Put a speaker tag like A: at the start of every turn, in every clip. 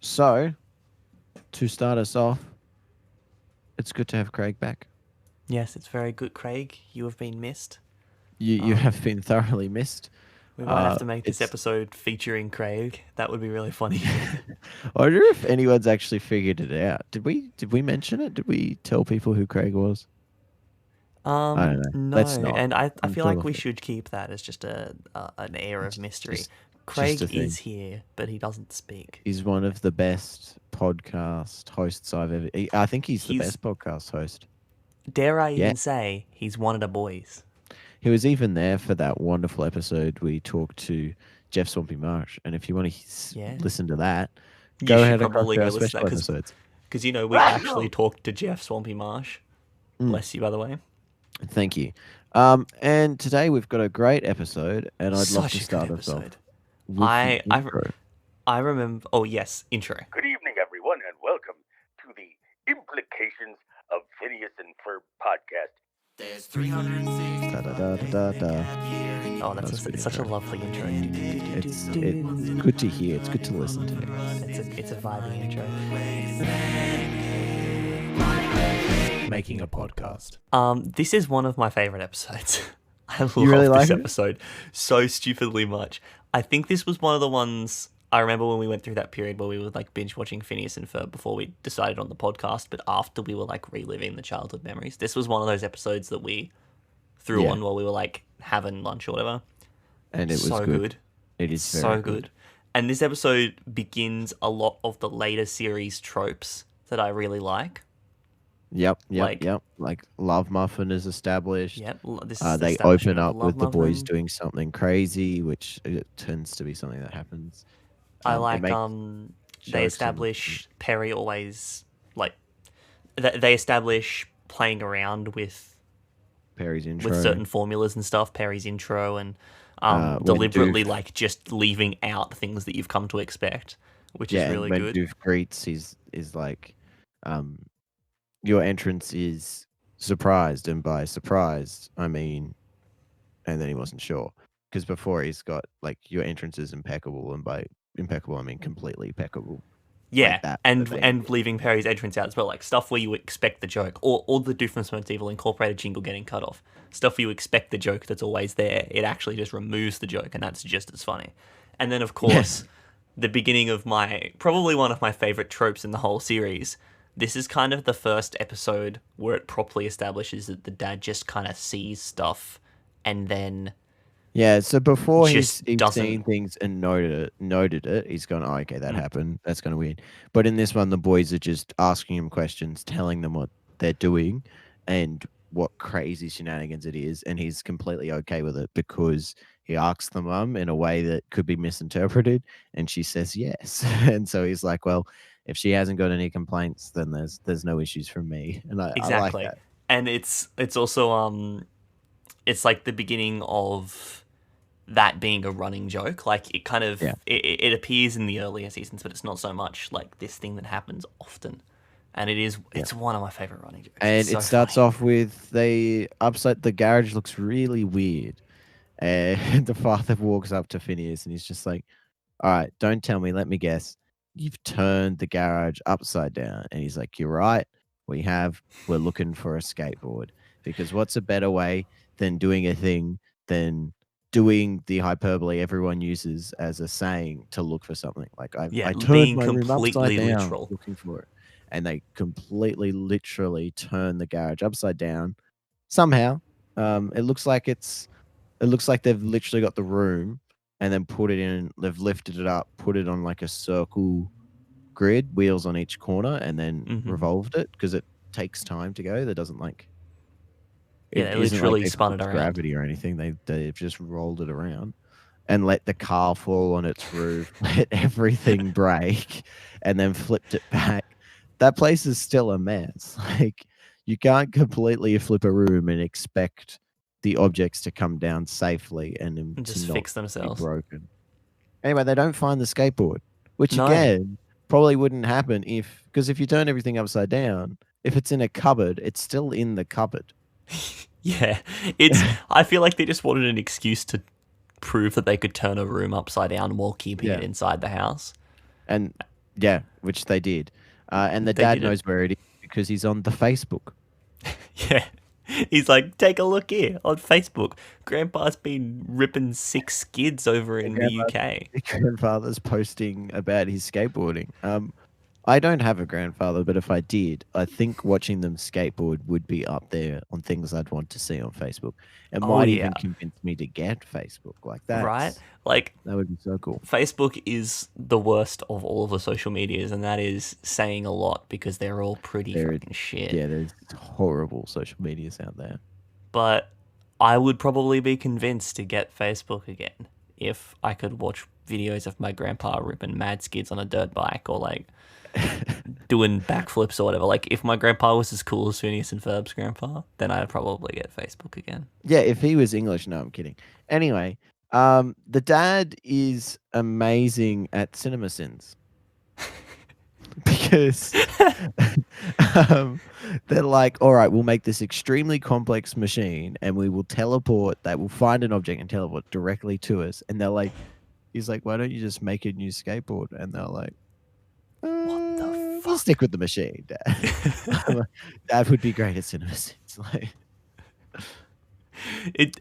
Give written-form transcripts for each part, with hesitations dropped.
A: So, to start us off, it's good to have Craig back.
B: Yes, it's very good, Craig. You have been missed.
A: You have been thoroughly missed.
B: We might have to make this
A: it's-
B: episode featuring Craig. That would be really funny.
A: I wonder if anyone's actually figured it out. Did we mention it? Did we tell people who Craig was? I don't know.
B: No,
A: Let's not.
B: and I
A: I'm
B: feel
A: full
B: like
A: of
B: we
A: it.
B: should keep that as just an air of mystery.
A: just
B: Craig
A: a thing.
B: is here, but he doesn't speak.
A: He's one of the best podcast hosts I've ever. I think he's the
B: He's-
A: best podcast host.
B: Dare I
A: Yeah.
B: even say he's one of the boys?
A: He was even there for that wonderful episode we talked to Jeff Swampy Marsh. And if you want to
B: Yeah.
A: listen to that,
B: You
A: go
B: should
A: ahead and
B: probably
A: go
B: go
A: our
B: listen to
A: special
B: that,
A: episodes.
B: Because, we actually talked to Jeff Swampy Marsh.
A: Mm.
B: Bless you, by the way.
A: Thank you. And today we've got a great episode, and I'd love
B: Such
A: to
B: a good
A: start us off
B: episode.
A: with the intro.
B: I remember... Oh, yes, intro.
C: Good evening, everyone, and welcome to the Implications of Phineas and Ferb podcast.
D: There's 360.
A: Da, da, da, da, da.
B: Oh,
A: That's
B: it's such a lovely intro.
A: It's good to hear. It's good to listen to.
B: It's a vibing intro.
D: Making a podcast.
B: This is one of my favorite episodes. I love
A: really like
B: this
A: it?
B: episode so stupidly much. I think this was one of the ones I remember when we went through that period where we were like binge watching Phineas and Ferb before we decided on the podcast, but after we were like reliving the childhood memories. This was one of those episodes that we threw
A: Yeah.
B: on while we were like having lunch or whatever.
A: And it was
B: so
A: good. It is very
B: so good. And this episode begins a lot of the later series tropes that I really like.
A: Yep.
B: Like-
A: Like Love Muffin is established.
B: Yep. This is the
A: They
B: establishment
A: open
B: of
A: up
B: Love
A: with the boys
B: Muffin.
A: doing something crazy, which it tends to be something that happens.
B: I
A: It
B: like
A: makes
B: they
A: jokes
B: establish Perry always like they establish playing around with
A: Perry's intro.
B: certain formulas and stuff. Perry's intro and
A: When
B: deliberately
A: Doof-
B: like just leaving out things that you've come to expect, which is really
A: when
B: good.
A: Doof greets, is like, your entrance is surprised, and by surprised, I mean, and then he wasn't sure, because before he's got like your entrance is impeccable, and by impeccable I mean completely impeccable.
B: Yeah,
A: that,
B: and
A: but
B: and leaving Perry's entrance out as well, like stuff where you expect the joke, or the Doofenshmirtz Most Evil Incorporated jingle getting cut off. Stuff where you expect the joke that's always there, it actually just removes the joke, and that's just as funny. And then, of course, the beginning of probably one of my favorite tropes in the whole series. This is kind of the first episode where it properly establishes that the dad just kind of sees stuff, and then
A: Yeah, so before he's
B: Just
A: seen
B: doesn't-
A: things and noted it, he's gone, oh, okay, that happened. That's kind of weird. But in this one, the boys are just asking him questions, telling them what they're doing and what crazy shenanigans it is. And he's completely okay with it because he asks the mum in a way that could be misinterpreted. And she says yes. And so he's like, well, if she hasn't got any complaints, then there's no issues from me. And I
B: exactly.
A: like that.
B: And it's also it's like the beginning of that being a running joke. Like it kind of
A: Yeah.
B: it appears in the earlier seasons, but it's not so much like this thing that happens often. And it's one of my favorite running jokes.
A: And
B: It's so
A: it starts
B: funny.
A: off with the garage looks really weird. And the father walks up to Phineas and he's just like, all right, don't tell me, let me guess. You've turned the garage upside down. And he's like, you're right. We're looking for a skateboard. Because what's a better way than doing a thing than doing the hyperbole everyone uses as a saying to look for something? Like I turned
B: being
A: my room upside
B: completely
A: down
B: literal.
A: looking for it. And they completely literally turn the garage upside down. Somehow, it looks like they've literally got the room and then put it in. They've lifted it up, put it on like a circle grid, wheels on each corner, and then
B: Mhm.
A: revolved it because it takes time to go. That doesn't like.
B: Yeah, they
A: isn't
B: literally
A: they've
B: spun it
A: used
B: around.
A: Gravity or anything. They've just rolled it around and let the car fall on its roof, let everything break, and then flipped it back. That place is still a mess. Like you can't completely flip a room and expect the objects to come down safely and them
B: And
A: to
B: just
A: not
B: fix
A: be
B: themselves.
A: broken. Anyway, they don't find the skateboard, which
B: No.
A: again probably wouldn't happen because if you turn everything upside down, if it's in a cupboard, it's still in the cupboard.
B: Yeah. I feel like they just wanted an excuse to prove that they could turn a room upside down while keeping it
A: Yeah.
B: inside the house.
A: And yeah, which they did. And the
B: They
A: dad
B: did it.
A: knows where it is because he's on the Facebook.
B: Yeah. He's like, take a look here on Facebook. Grandpa's been ripping 6 skids over in the UK.
A: Grandfather's posting about his skateboarding. I don't have a grandfather, but if I did, I think watching them skateboard would be up there on things I'd want to see on Facebook. It
B: Oh,
A: might
B: yeah.
A: even convince me to get Facebook. Like that.
B: Right? Like,
A: That would be so cool.
B: Facebook is the worst of all of the social medias, and that is saying a lot because they're all pretty
A: They're-
B: fucking shit.
A: Yeah, there's horrible social medias out there.
B: But I would probably be convinced to get Facebook again if I could watch videos of my grandpa ripping mad skids on a dirt bike or like doing backflips or whatever. Like if my grandpa was as cool as Phineas and Ferb's grandpa, then I'd probably get Facebook again.
A: Yeah, if he was English, no, I'm kidding. Anyway, the dad is amazing at cinema sins because they're like, all right, we'll make this extremely complex machine and we will teleport that. We'll find an object and teleport directly to us. And they're like, he's like, why don't you just make a new skateboard? And they're like,
B: What the
A: we'll
B: fuck?
A: stick with the machine, Dad. Dad would be great at cinema sins. Like,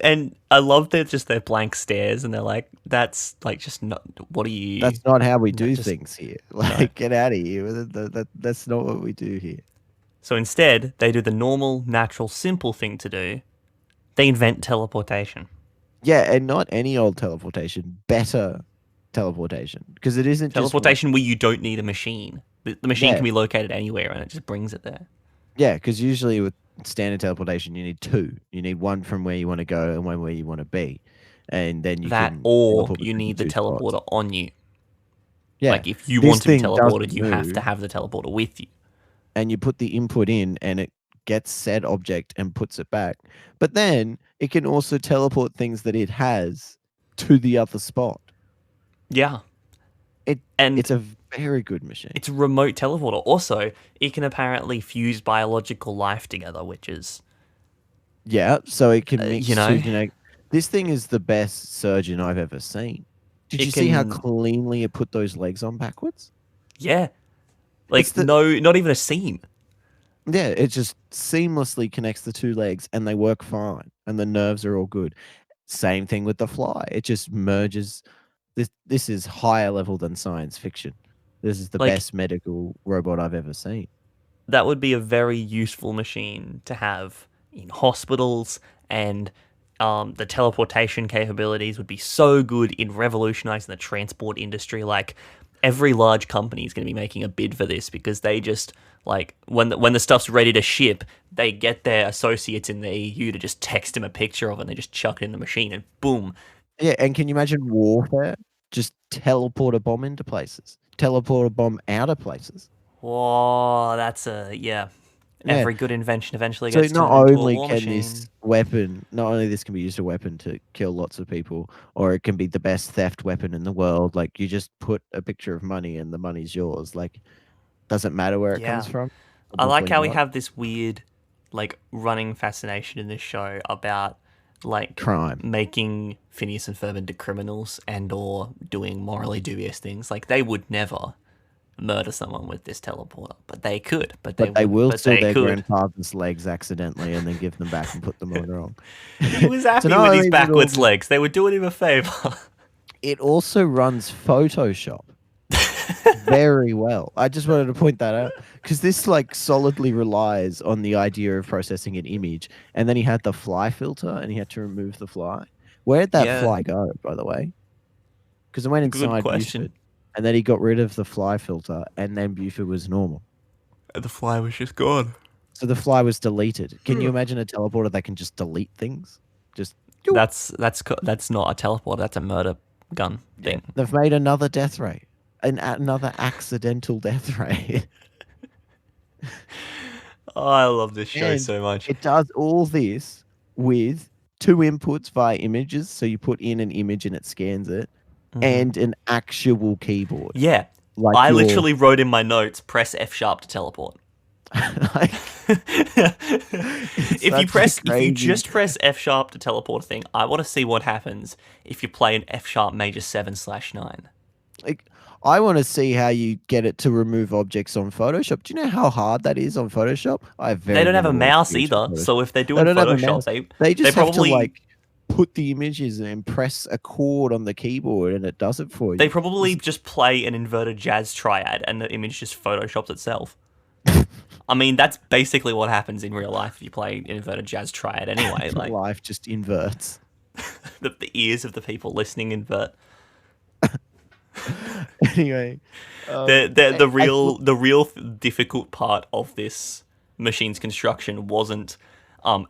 B: And I love their blank stares, and they're like, "That's like just not. What are you?"
A: that's not how we
B: No,
A: do
B: just-
A: things here. Like, get out of here. That's not what we do here.
B: So instead, they do the normal, natural, simple thing to do. They invent teleportation.
A: Yeah, and not any old teleportation, better teleportation. Because it isn't
B: Teleportation where you don't need a machine. The machine
A: Yeah.
B: can be located anywhere, and it just brings it there.
A: Yeah, because usually with standard teleportation, you need 2. You need one from where you want to go and one where you want to be. And then you
B: That
A: can
B: or
A: teleport
B: you
A: between
B: need the
A: 2 spots.
B: teleporter on you.
A: Yeah,
B: Like if you
A: this
B: want to be
A: thing
B: teleported,
A: doesn't
B: you have to
A: move.
B: have the teleporter with you.
A: and you put the input in and it gets said object and puts it back. But then it can also teleport things that it has to the other spot.
B: Yeah.
A: It-
B: and
A: It's a very good machine.
B: it's a remote teleporter. Also, it can apparently fuse biological life together, which is
A: Yeah, so it can mix
B: you know?
A: two genetic. This thing is the best surgeon I've ever seen. Did
B: It
A: you see how
B: can-
A: cleanly it put those legs on backwards?
B: yeah. Like
A: It's the-
B: no, not even a seam.
A: Yeah, it just seamlessly connects the 2 legs and they work fine and the nerves are all good. Same thing with the fly. It just merges. This is higher level than science fiction. This is the
B: Like-
A: best medical robot I've ever seen.
B: That would be a very useful machine to have in hospitals, and the teleportation capabilities would be so good in revolutionizing the transport industry. Like every large company is going to be making a bid for this because they just like when the stuff's ready to ship, they get their associates in the EU to just text them a picture of it and they just chuck it in the machine and boom.
A: Yeah, and can you imagine warfare? Just teleport a bomb into places. Teleport a bomb out of places.
B: Whoa, that's a
A: Yeah.
B: Every good invention eventually
A: So
B: gets
A: not
B: turned into a
A: only
B: war
A: can
B: machine.
A: this weapon, not only this can be used as a weapon to kill lots of people, or it can be the best theft weapon in the world. Like you just put a picture of money and the money's yours. Like doesn't matter where it comes
B: Yeah.
A: from.
B: I like
A: Probably
B: how we
A: not.
B: have this weird, like, running fascination in this show about, like,
A: crime.
B: making Phineas and Ferb into criminals and or doing morally dubious things. Like, they would never murder someone with this teleporter, but they could. But they,
A: But they
B: wouldn't,
A: will
B: but
A: steal
B: they
A: their
B: could.
A: grandfather's legs accidentally and then give them back and put them on wrong.
B: He was happy
A: not
B: with
A: only
B: his
A: did all
B: backwards
A: this-
B: legs. They were doing him a favor.
A: It also runs Photoshop very well. I just wanted to point that out because this like solidly relies on the idea of processing an image, and then he had the fly filter and he had to remove the fly. Where'd that
B: Yeah.
A: fly go, by the way? Because it went
B: Good
A: inside
B: question.
A: Buford, and then he got rid of the fly filter, and then Buford was normal.
B: The fly was just gone.
A: So the fly was deleted. Can you imagine a teleporter that can just delete things? Just
B: That's not a teleporter. That's a murder gun thing.
A: they've made another death ray, another accidental death ray.
B: Oh, I love this show
A: And
B: so much.
A: It does all this with 2 inputs via images. So you put in an image and it scans it,
B: Mhm.
A: and an actual keyboard.
B: Yeah,
A: Like
B: I
A: your-
B: literally wrote in my notes, press F sharp to teleport.
A: like,
B: if you
A: crazy-
B: just press F sharp to teleport a thing, I want to see what happens if you play an F sharp major 7/9.
A: like, I want to see how you get it to remove objects on Photoshop. Do you know how hard that is on Photoshop? I have very
B: They don't have a
A: minimal
B: mouse
A: experience with
B: either,
A: Photoshop.
B: so if they're
A: They
B: doing
A: don't have a
B: Photoshop,
A: mouse. They
B: they
A: just have
B: probably
A: to like put the images and press a chord on the keyboard, and it does it for you.
B: they probably just play an inverted jazz triad, and the image just photoshops itself. I mean, that's basically what happens in real life if you play an inverted jazz triad anyway. Like
A: Life just inverts.
B: the ears of the people listening invert.
A: Anyway,
B: The real difficult part of this machine's construction wasn't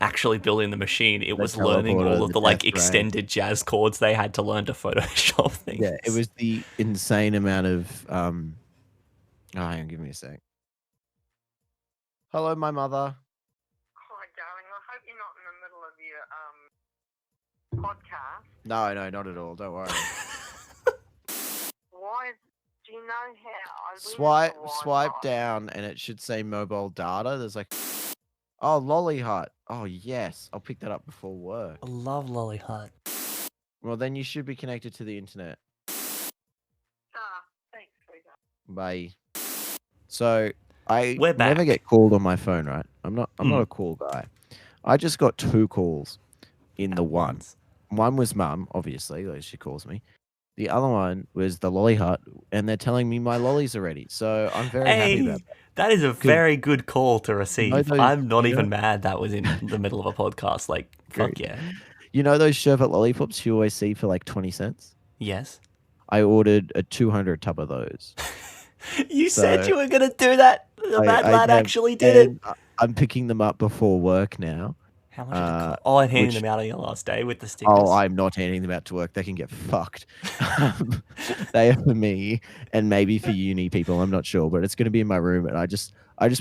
B: actually building the machine. It was learning
A: teleporter,
B: all of
A: the
B: the like
A: death ray.
B: extended jazz chords they had to learn to Photoshop things.
A: yeah, it was the insane amount of Oh, hang on, give me a sec. Hello, my mother.
E: Hi, darling. I hope you're not in the middle of your podcast.
A: No, not at all. Don't worry.
E: Why? Do you know how?
A: Swipe down, and it should say mobile data. There's like, oh, Lolly Hut. Oh yes, I'll pick that up before work.
B: I love Lolly Hut.
A: Well, then you should be connected to the internet.
E: Thanks, sweetheart.
A: Bye. So I
B: We're
A: never
B: back.
A: get called on my phone, right? I'm not a call guy. I just got 2 calls in the one.
B: once.
A: One was mum, obviously, like she calls me. The other one was the Lolly Hut, and they're telling me my lollies are ready. So I'm very happy about that.
B: That is a very good call to receive.
A: those-
B: I'm not
A: you know-
B: even mad that was in the middle of a podcast. Like, fuck
A: Great.
B: yeah.
A: You know those sherbet lollipops you always see for like 20 cents?
B: Yes.
A: I ordered a 200 tub of those.
B: You said
A: So-
B: you were going to do that. The mad lad
A: have,
B: actually did it.
A: and I'm picking them up before work now.
B: How much did it cost? Oh, and handing
A: which-
B: them out on your last day with the stickers.
A: Oh, I'm not handing them out to work. They can get fucked. They are for me and maybe for uni people. I'm not sure, but it's going to be in my room. And I just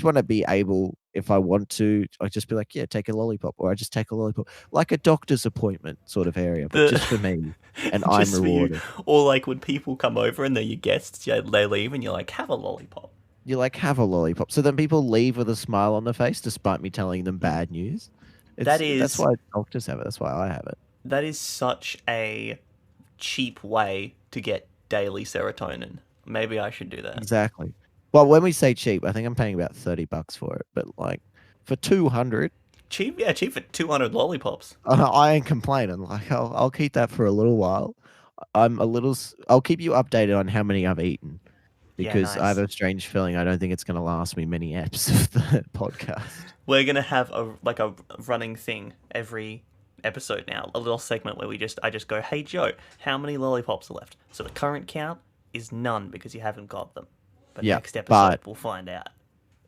A: want to be able, if I want to, I just be like, yeah, take a lollipop, or I just take a lollipop, like a doctor's appointment sort of area, but just for me. And I'm
B: Just for you.
A: rewarded.
B: Or like when people come over and they're your guests, yeah, they leave and you're like, have a lollipop.
A: You're like, have a lollipop. So then people leave with a smile on their face, despite me telling them bad news. That's why doctors have it. That's why I have it.
B: That is such a cheap way to get daily serotonin. Maybe I should do that.
A: Exactly. Well, when we say cheap, I think I'm paying about $30 for it. But like for 200,
B: Cheap, yeah, cheap for 200 lollipops.
A: I ain't complaining. Like I'll keep that for a little while. I'll keep you updated on how many I've eaten,
B: Yeah,
A: because I have
B: nice.
A: a strange feeling I don't think it's going to last me many eps of the podcast.
B: We're gonna have a running thing every episode now, a little segment where I just go, hey Joe, how many lollipops are left? So the current count is none because you haven't got them. But
A: Yeah,
B: next episode
A: but-
B: we'll find out.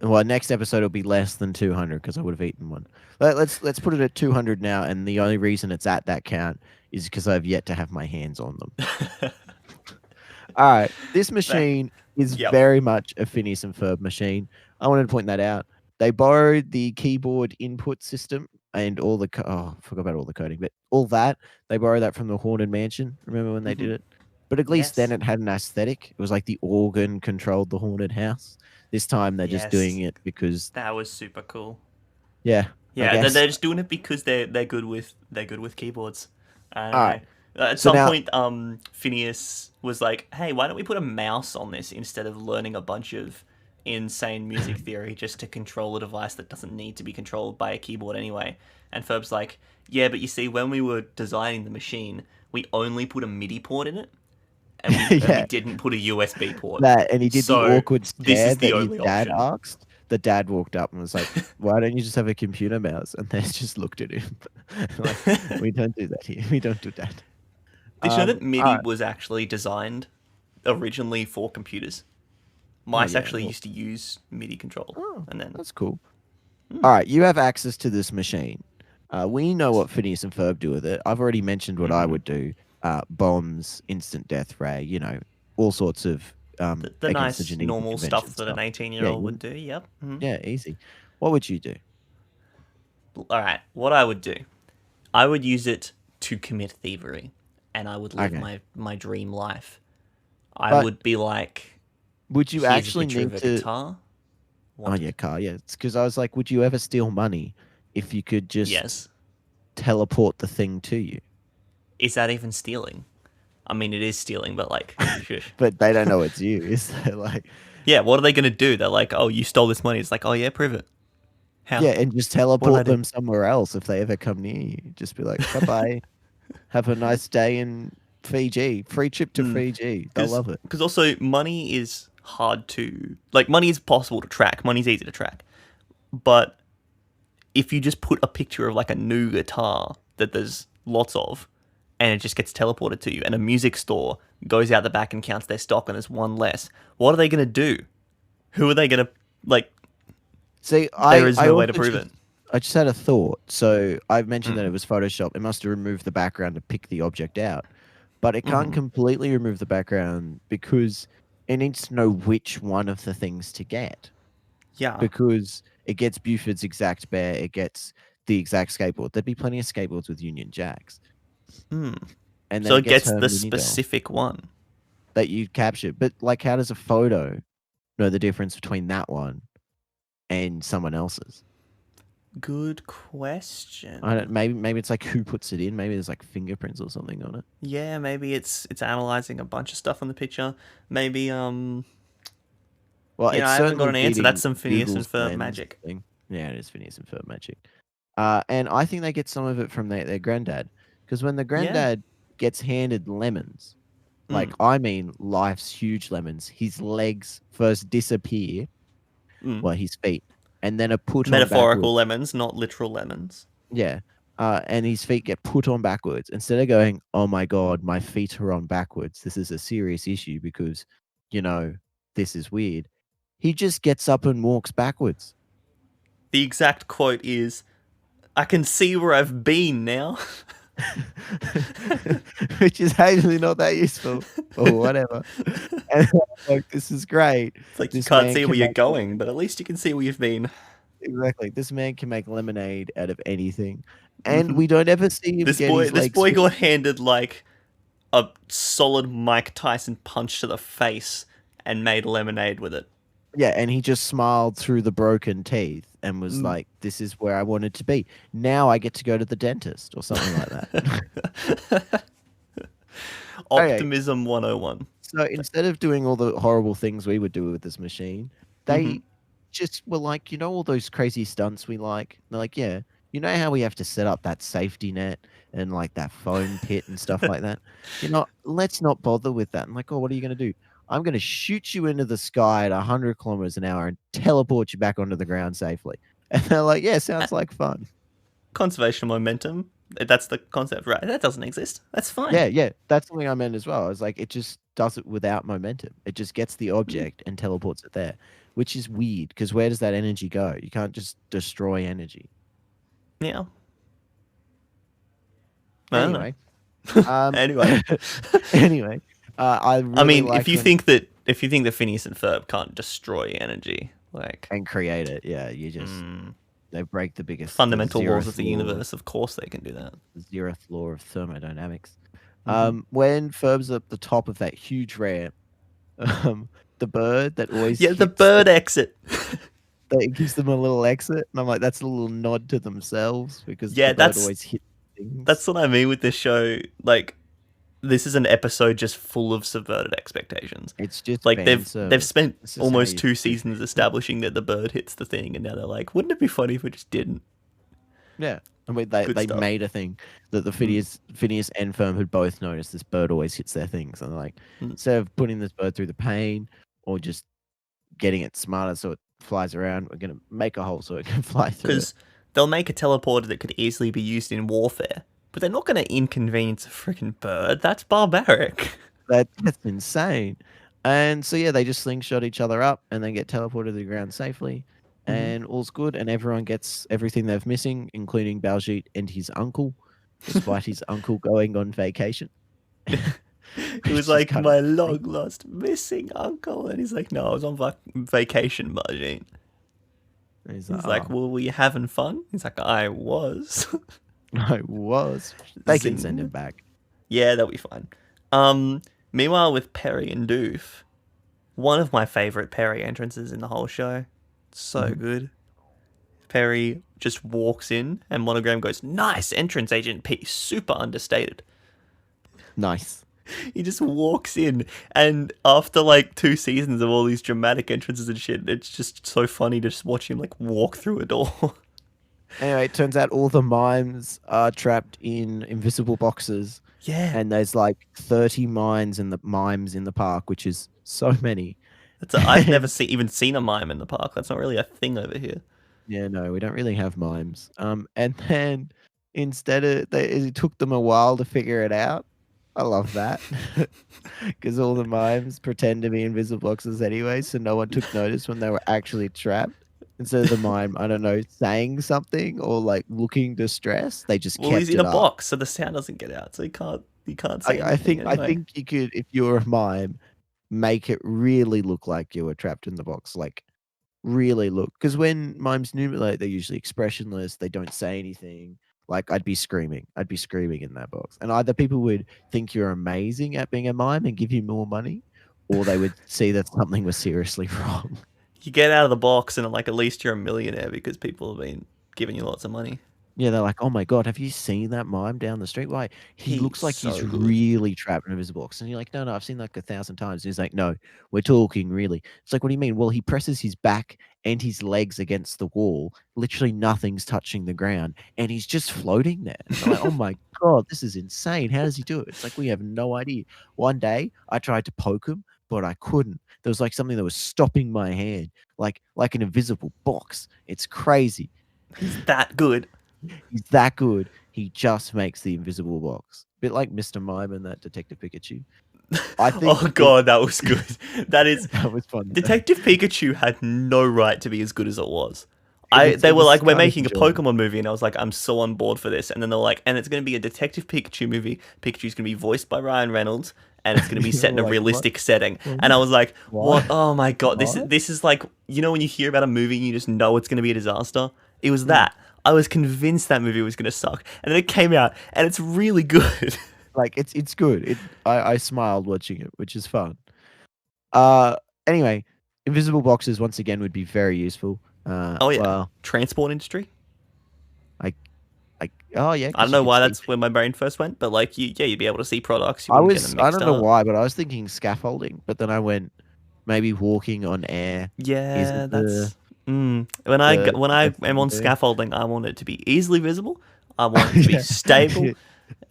A: Well, next episode will be less than 200 because I would have eaten one. Let's put it at 200 now, and the only reason it's at that count is because I've yet to have my hands on them. All right, this machine is
B: Yep.
A: very much a Phineas and Ferb machine. I wanted to point that out. They borrowed the keyboard input system and all the I forgot about all the coding, but all that they borrowed that from the Haunted Mansion. Remember when they did it? But at least then
B: Yes.
A: it had an aesthetic. It was like the organ controlled the haunted house. This time they're just doing
B: Yes.
A: it because
B: That was super cool.
A: yeah. I
B: Yeah,
A: guess.
B: they're just doing it because they're good with keyboards.
A: Alright.
B: At
A: So
B: some
A: now-
B: point, Phineas was like, "Hey, why don't we put a mouse on this instead of learning a bunch of insane music theory just to control a device that doesn't need to be controlled by a keyboard anyway?" And Ferb's like, "Yeah, but you see, when we were designing the machine, we only put a MIDI port in it, and we
A: Yeah.
B: didn't put a USB port."
A: That, and he did
B: So,
A: the awkward
B: this
A: stare
B: is the
A: that
B: only
A: his dad
B: option.
A: asked. The dad walked up and was like, "Why don't you just have a computer mouse?" And they just looked at him like, "We don't do that here. We don't do that."
B: Did you know that MIDI
A: alright.
B: was actually designed originally for computers? Mice
A: yeah,
B: actually
A: well-
B: used to use MIDI control,
A: Oh,
B: and then
A: That's cool. All right, you have access to this machine. We know what Phineas and Ferb do with it. I've already mentioned what I would do. Bombs, instant death ray, all sorts of
B: the
A: against the
B: nice
A: Geneva
B: normal
A: Convention
B: stuff that an
A: stuff.
B: 18-year-old
A: you-
B: would do. Yep. Mhm.
A: Yeah, easy. What would you do?
B: All right. What I would do, I would use it to commit thievery, and I would live
A: Okay.
B: my dream life. I
A: But
B: would be like,
A: Would you
B: "Here's a
A: actually
B: picture
A: need
B: of a
A: to?
B: guitar."
A: Oh yeah, car. Yeah, it's because I was like, would you ever steal money if you could just
B: Yes.
A: teleport the thing to you?
B: Is that even stealing? I mean, it is stealing, but like, shush.
A: But they don't know it's you. So like,
B: Yeah, what are they going to do? They're like, oh, you stole this money. It's like, oh, yeah, prove it. How?
A: yeah, and just
B: What did I
A: teleport
B: do?
A: them somewhere else if they ever come near you. Just be like, bye-bye. Have a nice day in Fiji. Free trip to Fiji. They'll love it.
B: Because also, money is hard to... Like, money is possible to track. Money's easy to track. But if you just put a picture of, like, a new guitar that there's lots of, and it just gets teleported to you, and a music store goes out the back and counts their stock and there's one less, what are they going to do? Who are they going to... Like,
A: See,
B: there is no way to
A: also
B: prove
A: just-
B: it.
A: I just had a thought. So I've mentioned that it was Photoshop. It must have removed the background to pick the object out. But it can't completely remove the background because it needs to know which one of the things to get.
B: Yeah.
A: Because it gets Buford's exact bear, it gets the exact skateboard. There'd be plenty of skateboards with Union Jacks. And then
B: So it gets
A: her
B: the
A: mini doll
B: specific one.
A: that you captured. But like, how does a photo know the difference between that one and someone else's?
B: Good question.
A: I don't. Maybe it's like who puts it in. Maybe there's like fingerprints or something on it.
B: Yeah, maybe it's analyzing a bunch of stuff on the picture. Maybe
A: Well,
B: I haven't got an answer.
A: beating
B: That's some Phineas and
A: Google's
B: Ferb
A: lens
B: magic.
A: thing. Yeah, it is Phineas and Ferb magic. And I think they get some of it from their granddad, because when the granddad gets handed lemons, like I mean life's huge lemons, his legs first disappear, well, his feet, and then are put on
B: Metaphorical
A: backwards.
B: lemons, not literal lemons.
A: Yeah. And his feet get put on backwards. Instead of going, oh my God, my feet are on backwards. This is a serious issue because, this is weird. He just gets up and walks backwards.
B: The exact quote is, I can see where I've been now.
A: Which is actually not that useful or whatever. And I'm like, this is great.
B: It's like, you
A: This
B: can't
A: man
B: see
A: can
B: where you're
A: make-
B: going, but at least you can see where you've been.
A: Exactly. This man can make lemonade out of anything. And we don't ever see him
B: This
A: get
B: boy
A: his legs
B: got handed like a solid Mike Tyson punch to the face and made lemonade with it.
A: Yeah, and he just smiled through the broken teeth and was like, this is where I wanted to be. Now I get to go to the dentist or something like that.
B: Optimism 101.
A: So instead of doing all the horrible things we would do with this machine, they just were like, all those crazy stunts we like? They're like, yeah, you know how we have to set up that safety net and like that foam pit and stuff like that? Let's not bother with that. I'm like, oh, what are you going to do? I'm going to shoot you into the sky at 100 kilometers an hour and teleport you back onto the ground safely. And they're like, yeah, sounds like fun.
B: Conservation momentum. That's the concept, right? That doesn't exist. That's fine.
A: Yeah. That's something I meant as well. I was like, it just does it without momentum. It just gets the object and teleports it there, which is weird because where does that energy go? You can't just destroy energy.
B: Yeah. I don't know.
A: Anyway.
B: Anyway.
A: I
B: I mean,
A: like
B: if you
A: when-
B: think that Phineas and Ferb can't destroy energy, like
A: and create it, yeah, you just they break the biggest
B: fundamental laws
A: zeroth
B: of the
A: law-
B: universe, of course they can do that.
A: the zeroth law of thermodynamics. When Ferb's at the top of that huge ramp, the bird that always
B: Yeah, the
A: hits
B: bird exit.
A: that gives them a little exit, and I'm like, that's a little nod to themselves because
B: Yeah,
A: the bird
B: that's-
A: always hits things.
B: That's what I mean with this show. Like, this is an episode just full of subverted expectations.
A: It's just
B: Like
A: fan
B: they've
A: service.
B: spent
A: This is how
B: almost
A: you
B: 2
A: do
B: seasons
A: things.
B: establishing that the bird hits the thing, and now they're like, wouldn't it be funny if it just didn't?
A: Yeah. I mean, they
B: Good stuff.
A: made a thing that the Phineas and Ferb had both noticed this bird always hits their things. And they're like, instead of putting this bird through the pain or just getting it smarter so it flies around, we're going to make a hole so it can fly through
B: Because they'll make a teleporter that could easily be used in warfare, but they're not going to inconvenience a freaking bird. That's barbaric.
A: That's insane. And so, yeah, they just slingshot each other up and then get teleported to the ground safely. And all's good. And everyone gets everything they're missing, including Baljeet and his uncle, despite his uncle going on vacation.
B: He was like, my long lost missing uncle. And he's like, no, I was on vacation, Margine.
A: He's
B: He's like,
A: "Oh,
B: well, were you having fun? He's like, I was.
A: I was. They can
B: Zing.
A: send him back.
B: Yeah, that'll be fine. Meanwhile, with Perry and Doof, one of my favorite Perry entrances in the whole show. So good. Perry just walks in and Monogram goes, nice entrance, Agent P. Super understated.
A: Nice.
B: He just walks in, and after like 2 seasons of all these dramatic entrances and shit, it's just so funny to just watch him like walk through a door.
A: Anyway, it turns out all the mimes are trapped in invisible boxes,
B: Yeah,
A: and there's like 30 mimes in the park, which is so many.
B: I've never even seen a mime in the park. That's not really a thing over here.
A: Yeah, no, we don't really have mimes. And then instead it took them a while to figure it out. I love that because all the mimes pretend to be invisible boxes anyway, so no one took notice when they were actually trapped. Instead of the mime, I don't know, saying something or like looking distressed, they just
B: Well,
A: kept
B: he's in
A: it
B: a
A: up.
B: box, so the sound doesn't get out, so you can't say anything.
A: I think you could, if you were a mime, make it really look like you were trapped in the box, like really look. Because when mimes numerate, they're usually expressionless. They don't say anything. Like I'd be screaming in that box, and either people would think you're amazing at being a mime and give you more money, or they would see that something was seriously wrong.
B: You get out of the box, and like at least you're a millionaire because people have been giving you lots of money.
A: Yeah, they're like, "Oh my god, have you seen that mime down the street? Why he
B: He's
A: looks like
B: so
A: he's
B: good.
A: really trapped in a invisible box." And you're like, "No, I've seen like 1,000 times." And he's like, "No, we're talking really." It's like, "What do you mean?" Well, he presses his back and his legs against the wall. Literally nothing's touching the ground, and he's just floating there. And they're like, "Oh my god, this is insane. How does he do it?" It's like we have no idea. One day I tried to poke him, but I couldn't. There was like something that was stopping my hand, like an invisible box. It's crazy.
B: He's that good.
A: He's that good. He just makes the invisible box. Bit like Mr. Mime and that Detective Pikachu. I think
B: Oh god, that was good. That is
A: that was fun.
B: Detective Pikachu had no right to be as good as it was.
A: It
B: They were
A: was
B: like, we're
A: kind of
B: making a
A: enjoyable.
B: Pokemon movie, and I was like, I'm so on board for this. And then they're like, and it's going to be a Detective Pikachu movie. Pikachu's going to be voiced by Ryan Reynolds, and it's going to be set in a
A: Like, what?
B: realistic setting. And I was like, what? Oh my god,
A: What?
B: this is like, you know when you hear about a movie and you just know it's going to be a disaster? It was that. I was convinced that movie was going to suck, and then it came out, and it's really good.
A: Like it's good. I smiled watching it, which is fun. Anyway, invisible boxes once again would be very useful.
B: Oh yeah,
A: Well,
B: transport industry.
A: oh yeah.
B: I
A: 'cause
B: don't
A: you
B: know
A: could
B: why
A: see
B: that's where my brain first went, but like you'd be able to see products. You
A: I
B: wouldn't get
A: was
B: them
A: I
B: mixed
A: don't know
B: up.
A: why, but I was thinking scaffolding, but then I went maybe walking on air.
B: Yeah,
A: Isn't
B: that's when
A: the
B: I
A: best
B: am
A: thing
B: on
A: to do?
B: scaffolding. I want it to be easily visible. I want it to be
A: Yeah.
B: stable,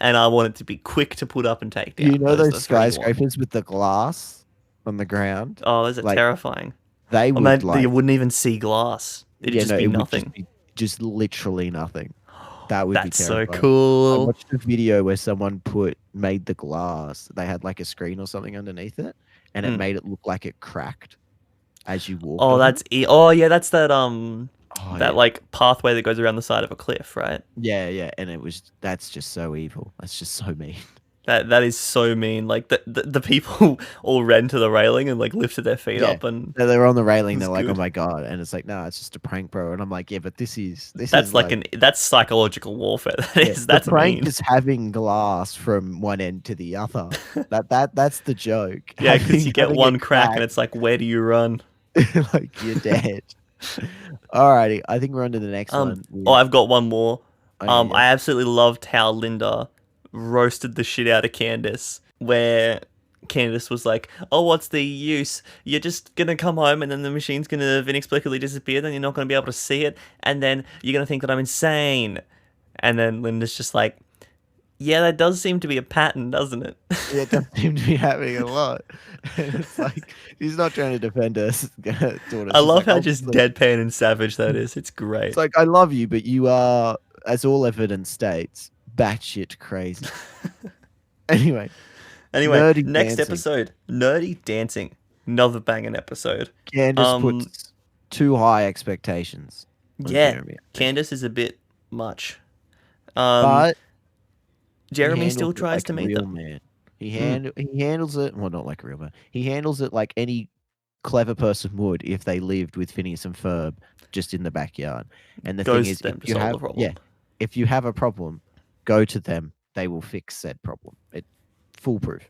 B: and I want it to be quick to put up and take down.
A: You know
B: Those are
A: those
B: the three you want.
A: skyscrapers with the glass on the ground?
B: Oh, is it
A: Like
B: terrifying?
A: they
B: I
A: would
B: mean,
A: like
B: you wouldn't even see glass. It'd
A: yeah,
B: just
A: no,
B: be
A: it would
B: nothing.
A: just literally nothing. That would be
B: That's so
A: terrifying. I
B: cool.
A: watched a video where someone made the glass. They had like a screen or something underneath it, and it made it look like it cracked as you walked
B: Oh,
A: on
B: that's
A: it.
B: oh yeah, that's that
A: Oh,
B: that
A: yeah.
B: like pathway that goes around the side of a cliff, right?
A: Yeah, and that's just so evil. That's just so mean.
B: That is so mean. Like the people all ran to the railing and like lifted their feet
A: Yeah.
B: up, and
A: They're on the railing.
B: It's
A: They're like, "Oh
B: good.
A: my god!" And it's like, "No, it's just a prank, bro." And I'm like, "Yeah, but this is
B: that's like that's psychological warfare.
A: yeah,
B: That's
A: the prank
B: mean.
A: is having glass from one end to the other. That's the joke.
B: Yeah, because you get
A: Having
B: one
A: it
B: crack and it's like, where do you run?
A: like you're dead. Alrighty, I think we're on to the next one.
B: Oh, I've got one more.
A: Oh, yeah.
B: I absolutely loved how Linda roasted the shit out of Candace, where Candace was like, "Oh, what's the use? You're just gonna come home and then the machine's gonna inexplicably disappear. Then you're not gonna be able to see it, and then you're gonna think that I'm insane." And then Linda's just like, "Yeah, that does seem to be a pattern, doesn't it?"
A: Yeah, it does seem to be happening a lot. And it's like she's not trying to defend her daughter.
B: I
A: She's
B: love
A: like,
B: how
A: "Oh,
B: just
A: look."
B: deadpan and savage that is. It's great.
A: It's like I love you, but you are, as all evidence states, batshit crazy. Anyway, nerdy
B: next
A: dancing.
B: episode, nerdy dancing. Another banging episode.
A: Candace puts too high expectations. on
B: Yeah,
A: Jeremy, I think.
B: Candace is a bit much.
A: But he
B: Jeremy
A: handles
B: still
A: it
B: tries
A: like
B: to
A: a
B: meet
A: real
B: them.
A: man. He handles it well, not like a real man. He handles it like any clever person would if they lived with Phineas and Ferb just in the backyard. And the
B: Goes
A: thing is,
B: to them
A: if
B: to
A: you
B: solve the
A: have
B: problem.
A: if you have a problem, go to them. They will fix said problem. It foolproof.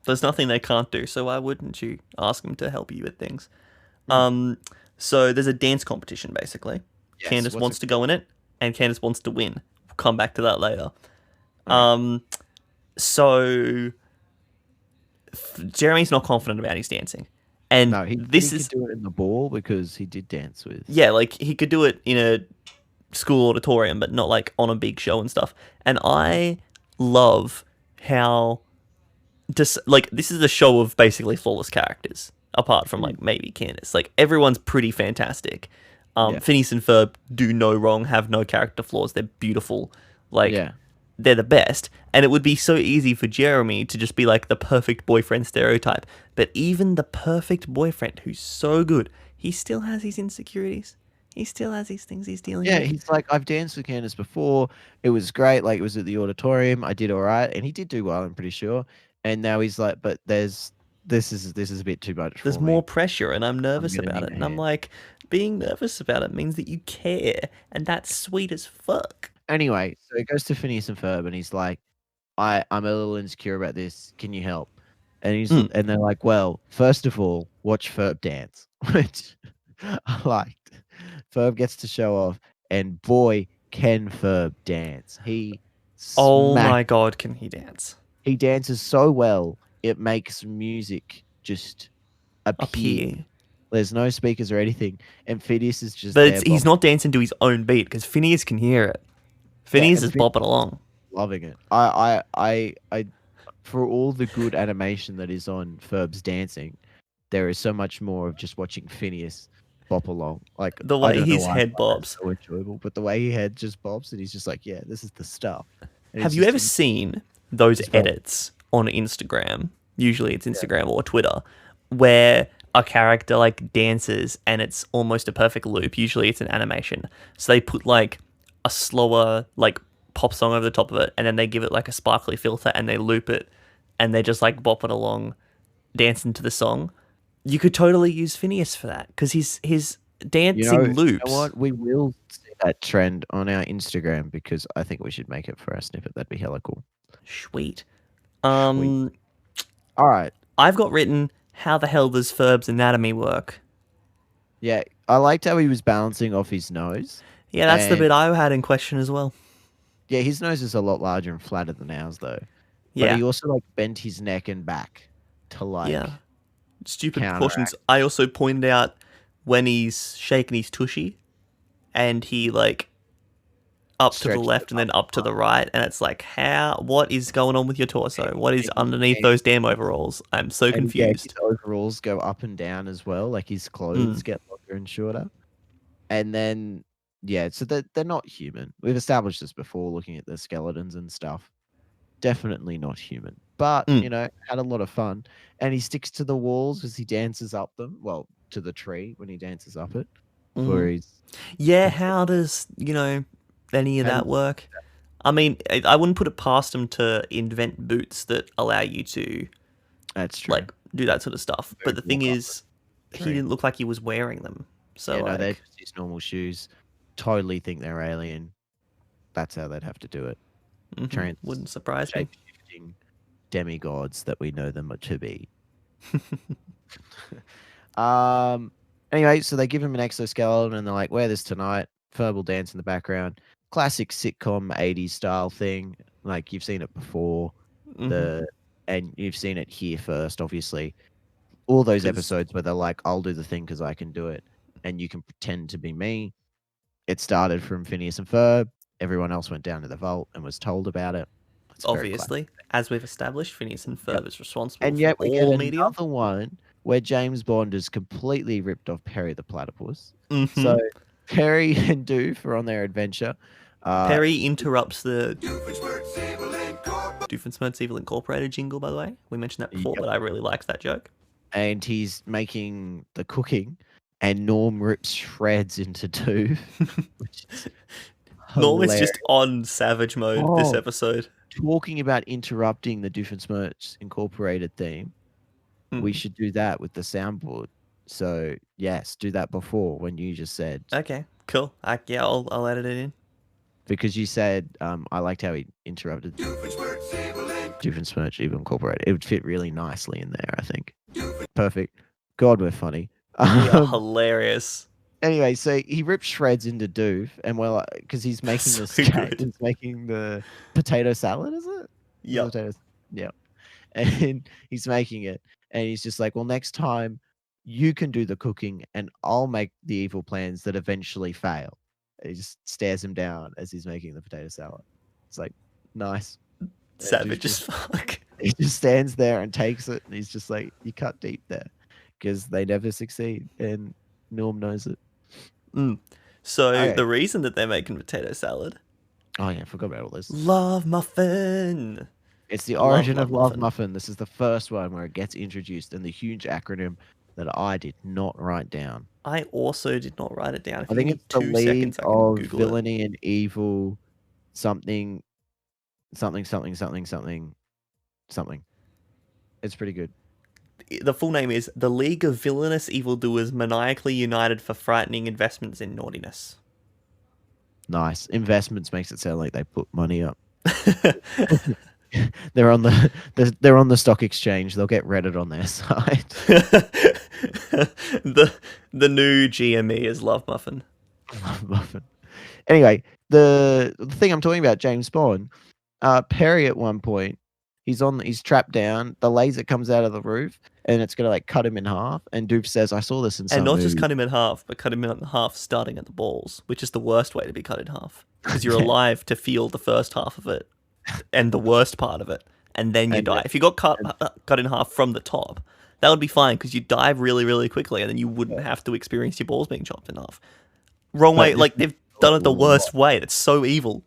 B: There's nothing they can't do, so why wouldn't you ask them to help you with things? So there's a dance competition, basically.
A: Yes,
B: Candace
A: what's
B: wants
A: it
B: to go in it, and Candace wants to win. We'll come back to that later.
A: Alright.
B: So Jeremy's not confident about his dancing. And
A: No, he could do it in the ball because he did dance with.
B: Yeah, like he could do it in a school auditorium, but not like on a big show and stuff. And I love how this is a show of basically flawless characters, apart from like maybe Candace. Like everyone's pretty fantastic. Phineas and Ferb do no wrong, have no character flaws. They're beautiful. They're the best. And it would be so easy for Jeremy to just be like the perfect boyfriend stereotype. But even the perfect boyfriend who's so good, he still has his insecurities. He still has these things he's dealing with.
A: Yeah, he's like, I've danced with Candace before. It was great. Like, it was at the auditorium. I did all right. And he did do well, I'm pretty sure. And now he's like, but this is a bit too much for
B: There's
A: me.
B: more pressure, and I'm nervous
A: gonna
B: about
A: need
B: it.
A: a
B: And I'm
A: hand.
B: like, being nervous about it means that you care. And that's sweet as fuck.
A: Anyway, so he goes to Phineas and Ferb and he's like, I'm a little insecure about this. Can you help? And and they're like, well, first of all, watch Ferb dance, which I liked. Ferb gets to show off, and boy, can Ferb dance.
B: Oh my god, can he dance?
A: He dances so well, it makes music just appear. There's no speakers or anything, and Phineas is just.
B: But he's not dancing to his own beat because Phineas can hear it. Phineas is bopping along,
A: loving it. I for all the good animation that is on Ferb's dancing, there is so much more of just watching Phineas bop along. Like
B: the way his head bobs,
A: so enjoyable. But the way he head just bobs, and he's just like, yeah, this is the stuff. And
B: have you ever seen those edits on Instagram? Usually it's Instagram or Twitter, where a character like dances and it's almost a perfect loop. Usually it's an animation. So they put like a slower like pop song over the top of it, and then they give it like a sparkly filter and they loop it, and they just like bop it along, dancing to the song. You could totally use Phineas for that because his dancing loops.
A: You know what? We will see that trend on our Instagram because I think we should make it for our snippet. That'd be hella cool.
B: Sweet.
A: All right.
B: I've got written, how the hell does Ferb's anatomy work?
A: Yeah, I liked how he was balancing off his nose.
B: Yeah, that's the bit I had in question as well.
A: Yeah, his nose is a lot larger and flatter than ours, though.
B: Yeah.
A: But he also like bent his neck and back to like.
B: Yeah. Stupid
A: counteract.
B: proportions. I also pointed out when he's shaking his tushy, and he like up to the
A: Stretched
B: left
A: it
B: and then
A: up
B: up to the right, and it's like, what is going on with your torso? What is underneath those damn overalls? I'm so confused.
A: His overalls go up and down as well, like his clothes get longer and shorter. And then so they're not human. We've established this before, looking at the skeletons and stuff. Definitely not human, but had a lot of fun. And he sticks to the walls as he dances up them. Well, to the tree when he dances up it.
B: How does any of that work? I mean, I wouldn't put it past him to invent boots that allow you to.
A: That's true.
B: Like do that sort of stuff. But the thing is, he didn't look like he was wearing them. So
A: no, they're just his normal shoes. Totally think they're alien. That's how they'd have to do it.
B: Wouldn't surprise me.
A: Shape-shifting demigods that we know them to be. Anyway, so they give him an exoskeleton and they're like, wear this tonight. Ferb will dance in the background. Classic sitcom 80s style thing. Like you've seen it before. And you've seen it here first, obviously. All those episodes where they're like, I'll do the thing because I can do it. And you can pretend to be me. It started from Phineas and Ferb. Everyone else went down to the vault and was told about it. It's
B: obviously, as we've established, Phineas and Ferb is responsible
A: and yet
B: for
A: we
B: all
A: get
B: media.
A: Another one where James Bond has completely ripped off Perry the Platypus. So Perry and Doof are on their adventure.
B: Perry interrupts the Doofenshmirtz Evil Incorporated jingle, by the way. We mentioned that before, but I really liked that joke.
A: And he's making the cooking, and Norm rips shreds into Doof. Which is
B: Norm is just on savage mode this episode.
A: Talking about interrupting the Doofenshmirtz Incorporated theme, we should do that with the soundboard. So, yes, do that before when you just said.
B: Okay, cool. I'll edit it in.
A: Because you said, I liked how he interrupted Doofenshmirtz Evil Incorporated. It would fit really nicely in there, I think. Perfect. God, we're funny.
B: We are hilarious.
A: Anyway, so he rips shreds into Doof, and we're like, because he's making he's making the potato salad, is it?
B: Yeah.
A: Yeah. and he's making it, and he's just like, well, next time you can do the cooking, and I'll make the evil plans that eventually fail. And he just stares him down as he's making the potato salad. It's like, nice.
B: Savage as fuck.
A: He just stands there and takes it, and he's just like, you cut deep there, because they never succeed, and Norm knows it.
B: So
A: Okay.
B: the reason that they're making potato salad,
A: Oh yeah, I forgot about all this.
B: love muffin.
A: It's the
B: Love
A: origin
B: Love
A: of Love
B: Muffin.
A: Muffin. This is the first one where it gets introduced, and the huge acronym that I did not write down.
B: I also did not write it down. If
A: I
B: you
A: think
B: need
A: it's the
B: 2
A: League
B: seconds, I can
A: of
B: Google it.
A: Villainy and Evil, something, something, something, something, something, something. It's pretty good.
B: The full name is The League of Villainous Evildoers Maniacally United for Frightening Investments in Naughtiness.
A: Nice. Investments makes it sound like they put money up. They're on the stock exchange. They'll get Reddit on their side.
B: the new GME is Love Muffin.
A: Love Muffin. Anyway, the thing I'm talking about, James Bond, Perry at one point, he's trapped down. The laser comes out of the roof, and it's gonna like cut him in half. And Doof says, "I saw this in some
B: And not just
A: movie."
B: cut him in half, but cut him in half starting at the balls, which is the worst way to be cut in half. Because you're alive to feel the first half of it and the worst part of it, and then you
A: And
B: die.
A: then-
B: If you got cut in half from the top, that would be fine because you die really, really quickly, and then you wouldn't have to experience your balls being chopped in half. Wrong
A: But
B: way,
A: this
B: like
A: is
B: they've done it the
A: awful.
B: worst way. That's so evil.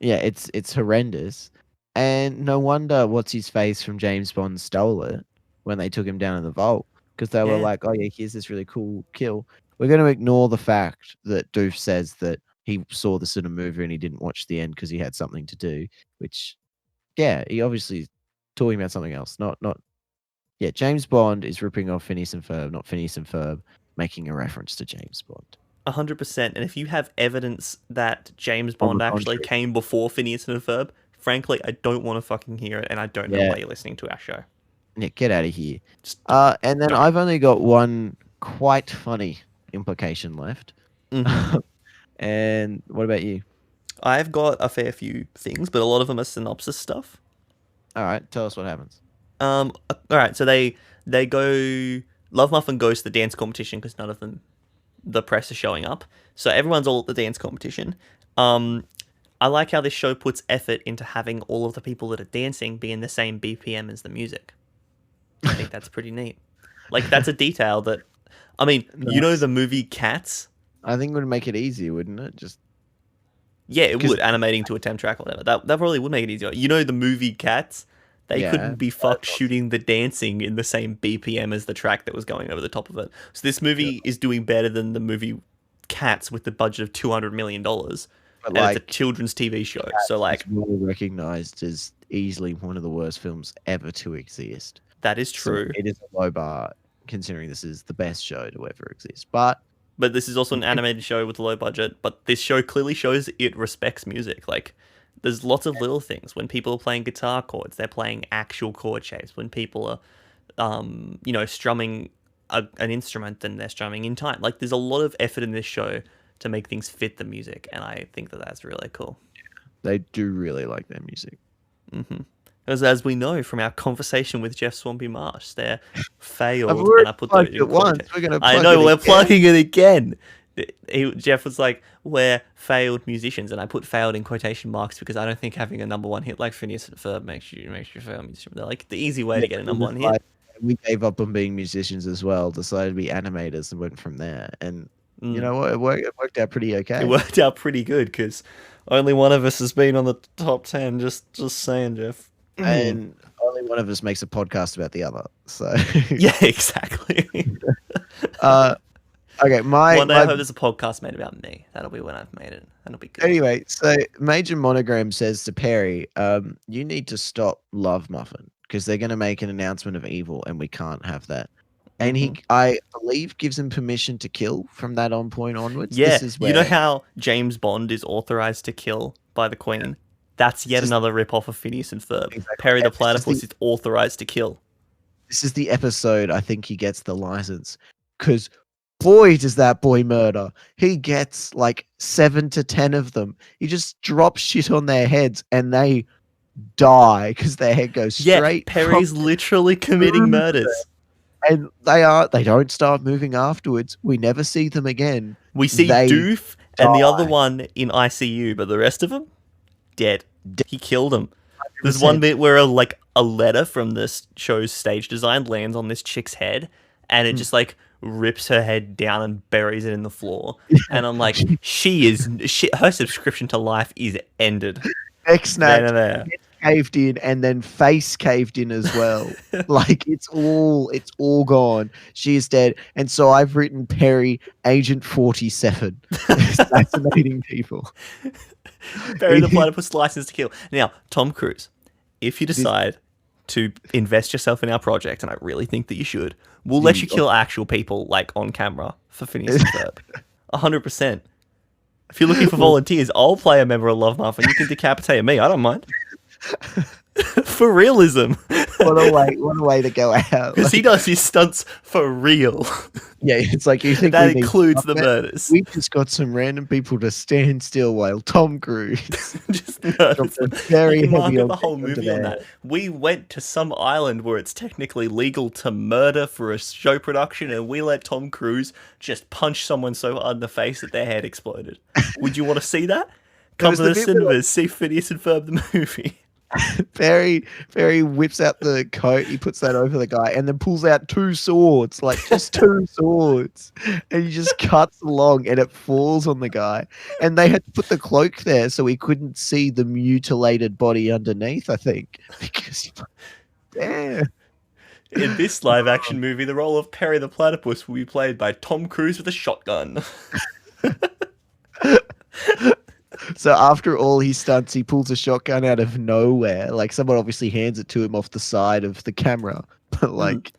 A: Yeah, it's horrendous, and no wonder what's his face from James Bond stole it when they took him down in the vault, because they were
B: Yeah.
A: like, "Oh yeah, here's this really cool kill." We're going to ignore the fact that Doof says that he saw this in a movie and he didn't watch the end because he had something to do. Which, yeah, he obviously is talking about something else. Not. Yeah, James Bond is ripping off Phineas and Ferb, not Phineas and Ferb making a reference to James Bond.
B: 100%. And if you have evidence that James
A: On
B: Bond
A: the
B: actually
A: contrary.
B: came before Phineas and Ferb, frankly, I don't want to fucking hear it, and I don't know
A: Yeah.
B: why you're listening to our show.
A: Yeah, get out of here.
B: Just
A: And then
B: don't.
A: I've only got one quite funny implication left.
B: Mhm.
A: And what about you?
B: I've got a fair few things, but a lot of them are synopsis stuff.
A: All right, tell us what happens.
B: All right, so they go. Love Muffin goes to the dance competition because none of them, the press is showing up. So everyone's all at the dance competition. I like how this show puts effort into having all of the people that are dancing be in the same BPM as the music. I think that's pretty neat. Like that's a detail that, I mean, you know the movie Cats.
A: I think it would make it easier, wouldn't it? Just
B: Yeah, it
A: 'Cause-
B: would, animating to a temp track or whatever. That probably would make it easier. You know the movie Cats? They
A: Yeah,
B: couldn't be fucked shooting the dancing in the same BPM as the track that was going over the top of it. So this movie is doing better than the movie Cats with the budget of $200 million.
A: but
B: And
A: like
B: it's a children's TV show. So like,
A: it's well recognized as easily one of the worst films ever to exist.
B: that is
A: So
B: true.
A: it is a low bar considering this is the best show to ever exist. But
B: But this is also an animated show with a low budget. But this show clearly shows it respects music. Like, there's lots of little things. When people are playing guitar chords, they're playing actual chord shapes. When people are, strumming an instrument, then they're strumming in time. Like, there's a lot of effort in this show to make things fit the music, and I think that that's really cool.
A: they do really like their music.
B: Because as we know from our conversation with Jeff Swampy Marsh, they're failed.
A: I've
B: And
A: already
B: I put
A: plugged
B: that
A: it
B: in
A: once.
B: quotation.
A: We're gonna
B: I
A: plug
B: know
A: it
B: we're
A: again.
B: plugging it again. Jeff was like, "We're failed musicians," and I put "failed" in quotation marks because I don't think having a number one hit like Phineas Ferb makes you a failed musician. They're like the easy way to get a number one hit.
A: Like, we gave up on being musicians as well, decided to be animators and went from there. And you know what? It worked out pretty okay.
B: It worked out pretty good because only one of us has been on the top 10. Just saying, Jeff.
A: And only one of us makes a podcast about the other. So
B: Yeah, exactly.
A: okay,
B: One day I hope there's a podcast made about me. That'll be when I've made it. That'll be good.
A: anyway, so Major Monogram says to Perry, you need to stop Love Muffin because they're going to make an announcement of evil and we can't have that. And he, I believe, gives him permission to kill from that on point onwards.
B: Yeah,
A: This is where,
B: you know how James Bond is authorized to kill by the Queen? That's yet
A: Just-
B: another rip-off of Phineas and Ferb.
A: Exactly.
B: Perry the
A: It's just
B: Platypus is authorized to kill.
A: this is the episode I think he gets the license because boy does that boy murder. He gets like 7 to 10 of them. He just drops shit on their heads and they die because their head goes
B: Yeah,
A: straight.
B: Perry's literally committing murders.
A: And they don't start moving afterwards. We never see them again.
B: We see
A: They
B: Doof and the other
A: die.
B: one in ICU, but the rest of them dead. He killed them. There's one bit where a letter from this show's stage design lands on this chick's head, and it just like rips her head down and buries it in the floor. And I'm like, her subscription to life is ended.
A: Neck snapped,
B: There.
A: head caved in, and then face caved in as well. Like it's all gone. She is dead. And so I've written Perry, Agent 47, assassinating people.
B: Perry the Platypus license to kill. Now, Tom Cruise, if you decide to invest yourself in our project, and I really think that you should, we'll let you kill actual people like on camera for Phineas and Ferb. 100%. If you're looking for volunteers, I'll play a member of Love Muff and you can decapitate me. I don't mind. For realism.
A: What a way to go out.
B: Because he does his stunts for real.
A: Yeah, it's like you think
B: that
A: we need
B: includes the
A: stuntmen?
B: murders.
A: We just got some random people to stand still while Tom Cruise
B: Just murders.
A: dropped a very
B: We can
A: heavy
B: market the whole
A: object onto
B: movie on
A: their
B: that. We went to some island where it's technically legal to murder for a show production, and we let Tom Cruise just punch someone so hard in the face that their head exploded. Would you want to see that? Come
A: was
B: to
A: the
B: the
A: bit where-
B: cinemas, see Phineas and Ferb the movie.
A: Perry whips out the coat, he puts that over the guy, and then pulls out two swords, like just two swords, and he just cuts along, and it falls on the guy. And they had to put the cloak there so he couldn't see the mutilated body underneath, I think, because damn.
B: In this live-action movie, the role of Perry the Platypus will be played by Tom Cruise with a shotgun.
A: So after all his stunts, he pulls a shotgun out of nowhere. Like someone obviously hands it to him off the side of the camera, but like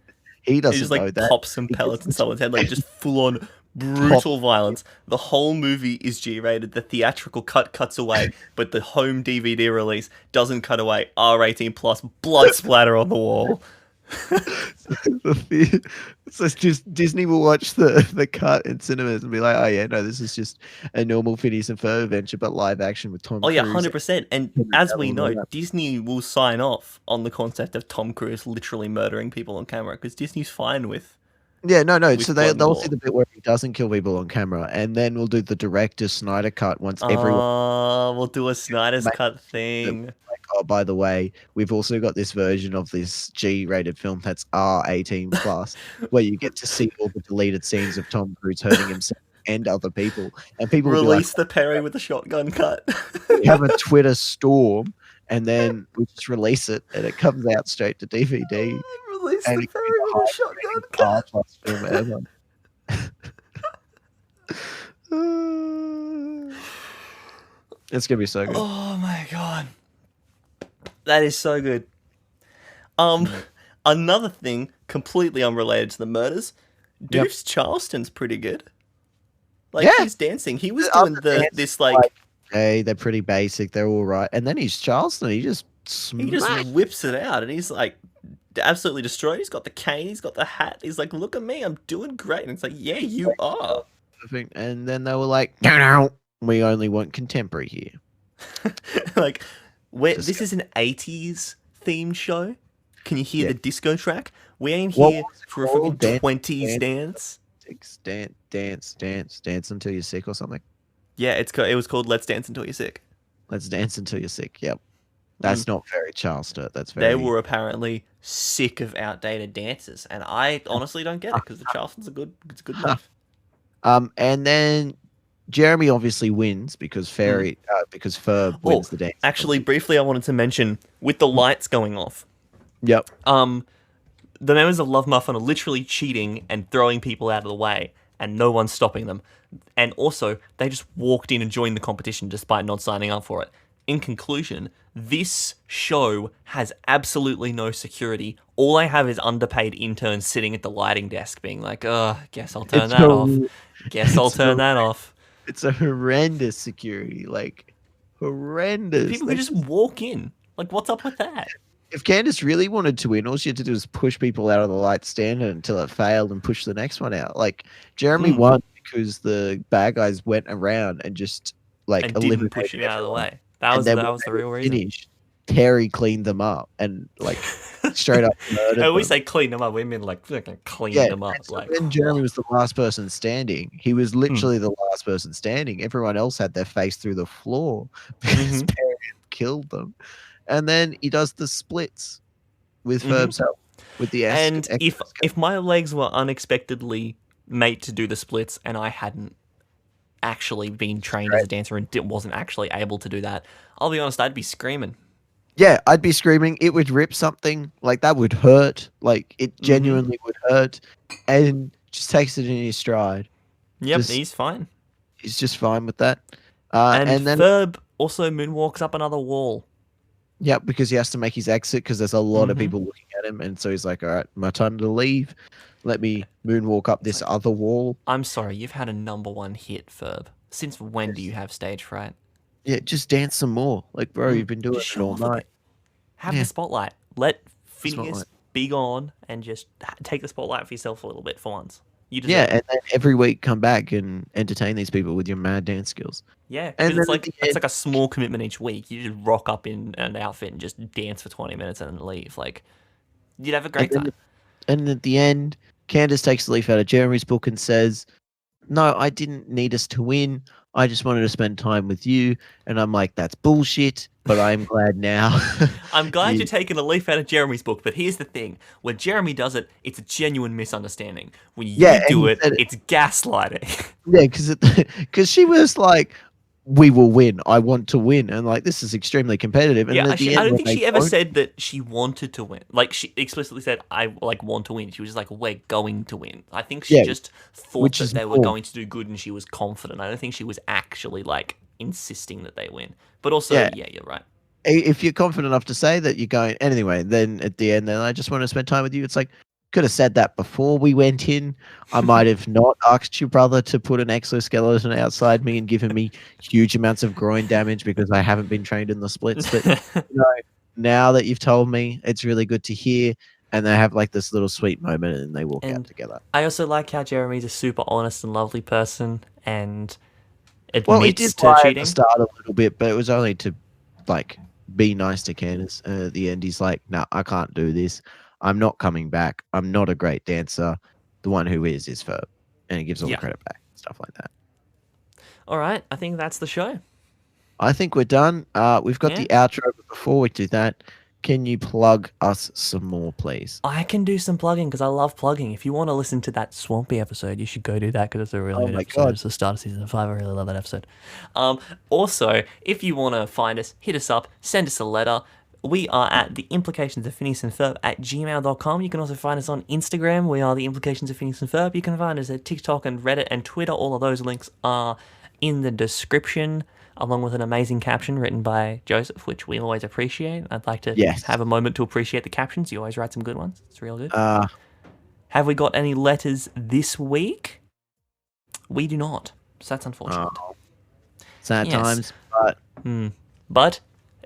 A: he doesn't
B: He just
A: know
B: like
A: that.
B: pops some pellets in someone's head, like just full-on brutal violence. The whole movie is G-rated. The theatrical cut cuts away, but the home DVD release doesn't cut away. R18 plus, blood splatter on the wall.
A: So it's just Disney will watch the cut in cinemas and be like, oh yeah, no, this is just a normal Phineas and Ferb adventure, but live action with Tom
B: Oh yeah,
A: Cruise.
B: 100%. And as we know, Disney will sign off on the concept of Tom Cruise literally murdering people on camera because Disney's fine with.
A: Yeah, no.
B: with
A: So
B: blood and
A: they'll
B: gore.
A: see the bit where he doesn't kill people on camera, and then we'll do the director's Snyder cut once everyone.
B: We'll do a Snyder's
A: Make
B: cut thing.
A: Like, oh, by the way, we've also got this version of this G-rated film that's R18 plus, where you get to see all the deleted scenes of Tom Cruise hurting himself and other people, and people will be like,
B: Release the Perry with the shotgun cut.
A: we have a Twitter storm, and then we just release it, and it comes out straight to DVD.
B: Release
A: And
B: the
A: it could
B: Perry
A: be
B: with
A: the
B: a shotgun cut.
A: R+ film ever. It's gonna be so good.
B: Oh my god. That is so good. Another thing completely unrelated to the murders,
A: Yep.
B: Doof's Charleston's pretty good. Like
A: Yeah.
B: he's dancing. He was
A: After
B: doing
A: dancing,
B: this like
A: Hey, they're pretty basic. They're all right. And then he's Charleston. He just
B: he just
A: smashed
B: whips it out and he's like absolutely destroyed. He's got the cane, he's got the hat. He's like, look at me, I'm doing great. And it's like, yeah, you are.
A: everything. And then they were like, no, we only want contemporary here.
B: Like, this is an 80s themed show. Can you hear
A: Yeah.
B: the disco track? We ain't
A: What
B: here
A: was it
B: for a
A: called?
B: fucking 20s dance.
A: Dance until you're sick or something.
B: Yeah, it was called Let's Dance Until You're Sick.
A: Let's dance until you're sick. Yep. That's not very Charleston. That's very.
B: They were apparently sick of outdated dances, and I honestly don't get it because the Charleston's it's a good move.
A: And then Jeremy obviously wins because because Ferb wins the dance.
B: Actually, briefly, I wanted to mention with the lights going off.
A: Yep.
B: The members of Love Muffin are literally cheating and throwing people out of the way, and no one's stopping them. And also, they just walked in and joined the competition despite not signing up for it. In conclusion, this show has absolutely no security. All I have is underpaid interns sitting at the lighting desk being like, guess I'll turn that off. Guess I'll turn that off.
A: It's a horrendous security, like horrendous.
B: People who just walk in. Like, what's up with that?
A: If Candace really wanted to win, all she had to do was push people out of the light stand until it failed and push the next one out. Like Jeremy won because the bad guys went around and just like
B: And didn't push him out of the way. That was the real reason.
A: Terry cleaned them up and like straight up murdered
B: And we
A: them.
B: say clean them up. We mean like fucking clean
A: Yeah,
B: them up.
A: and so
B: Like
A: when Jeremy was the last person standing, he was
B: Hmm.
A: literally the last person standing. Everyone else had their face through the floor because
B: Mhm.
A: Perry had killed them. And then he does the splits with
B: Mhm.
A: Ferb's help, with the
B: And
A: extra
B: if my legs were unexpectedly made to do the splits and I hadn't actually been trained as a dancer and wasn't actually able to do that, I'll be honest, I'd be screaming.
A: Yeah, I'd be screaming. It would rip something. Like, that would hurt. Like, it
B: Mhm.
A: genuinely would hurt. And just takes it in his stride.
B: Yep,
A: Just-
B: he's fine.
A: He's just fine with that.
B: And
A: And then,
B: Ferb also moonwalks up another wall.
A: yeah, because he has to make his exit because there's a lot of
B: Mhm.
A: people looking at him. And so he's like, all right, my time to leave. Let me moonwalk up this other wall.
B: I'm sorry, you've had a #1 hit, Ferb. Since when do you have stage fright?
A: Yeah, just dance some more. Like, bro, you've been doing
B: Just
A: it
B: show
A: all
B: off a
A: night.
B: bit. Have
A: Yeah.
B: the spotlight. Let Phineas
A: Spotlight.
B: be gone and just take the spotlight for yourself a little bit for once. You deserve
A: Yeah,
B: it.
A: and then every week come back and entertain these people with your mad dance skills.
B: Yeah,
A: And
B: because
A: then
B: it's
A: at
B: like
A: the
B: it's
A: end-
B: like a small commitment each week. You just rock up in an outfit and just dance for 20 minutes and then leave. Like, you'd have a great
A: then
B: time.
A: And at the end, Candace takes the leaf out of Jeremy's book and says, no, I didn't need us to win. I just wanted to spend time with you. And I'm like, that's bullshit, but I'm glad now.
B: I'm glad
A: You-
B: you're taking a leaf out of Jeremy's book, but here's the thing: when Jeremy does it, it's a genuine misunderstanding. When you
A: Yeah, and
B: do
A: he
B: it,
A: said it-
B: it's gaslighting.
A: Yeah, because she was like, we will win. I want to win. And like, this is extremely competitive. And
B: Yeah,
A: at the
B: I
A: end,
B: don't
A: when
B: think
A: they
B: she ever
A: don't-
B: said that she wanted to win. Like, she explicitly said, I like want to win. She was just like, we're going to win. I think she
A: Yeah,
B: just thought
A: which
B: that
A: is
B: they were
A: cool.
B: going to do good and she was confident. I don't think she was actually like insisting that they win. But also,
A: Yeah.
B: yeah, you're right.
A: If you're confident enough to say that you're going anyway, then at the end, then I just want to spend time with you. It's like, could have said that before we went in. I might have not asked your brother to put an exoskeleton outside me and given me huge amounts of groin damage because I haven't been trained in the splits. But you know, now that you've told me, it's really good to hear. And they have like this little sweet moment and they walk
B: And
A: out together.
B: I also like how Jeremy's a super honest and lovely person and
A: Well, he
B: admits
A: did
B: to
A: lie at
B: cheating.
A: the start a little bit, but it was only to like be nice to Candace. And at the end, he's like, no, I can't do this. I'm not coming back. I'm not a great dancer. The one who is Ferb. And he gives all
B: Yeah.
A: the credit back. Stuff like that.
B: All right, I think that's the show.
A: I think we're done. We've got the outro, but before we do that, can you plug us some more, please?
B: I can do some plugging because I love plugging. If you want to listen to that Swampy episode, you should go do that because it's a really
A: Oh
B: good
A: my
B: episode.
A: God.
B: It's the start of season 5. I really love that episode. Also, if you want to find us, hit us up, send us a letter. We are at the implications of Phineas and Ferb at gmail.com. You can also find us on Instagram. We are the implications of Phineas and Ferb. You can find us at TikTok and Reddit and Twitter. All of those links are in the description, along with an amazing caption written by Joseph, which we always appreciate. I'd like to
A: Yes.
B: have a moment to appreciate the captions. You always write some good ones. It's real good.
A: Uh,
B: Have we got any letters this week? We do not. So that's unfortunate.
A: sad
B: Yes.
A: times, but
B: But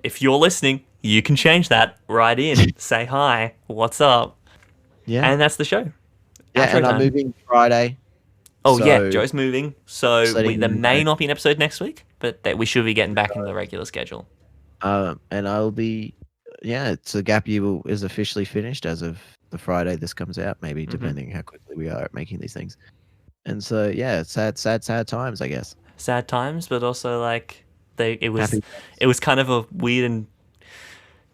B: if you're listening, you can change that. Write in. Say hi. What's up?
A: yeah.
B: And that's the show.
A: Yeah,
B: Outro
A: and I'm
B: time.
A: moving Friday.
B: Oh, yeah.
A: so-
B: Joe's moving. So
A: Just letting
B: there
A: you
B: may
A: know.
B: not be an episode next week, but that we should be getting back into the regular schedule.
A: And I'll be, so Gap Year is officially finished as of the Friday this comes out, maybe depending how quickly we are at making these things. And so, yeah, it's sad times, I guess.
B: Sad times, but also like it was
A: Happy-
B: it was kind of a weird and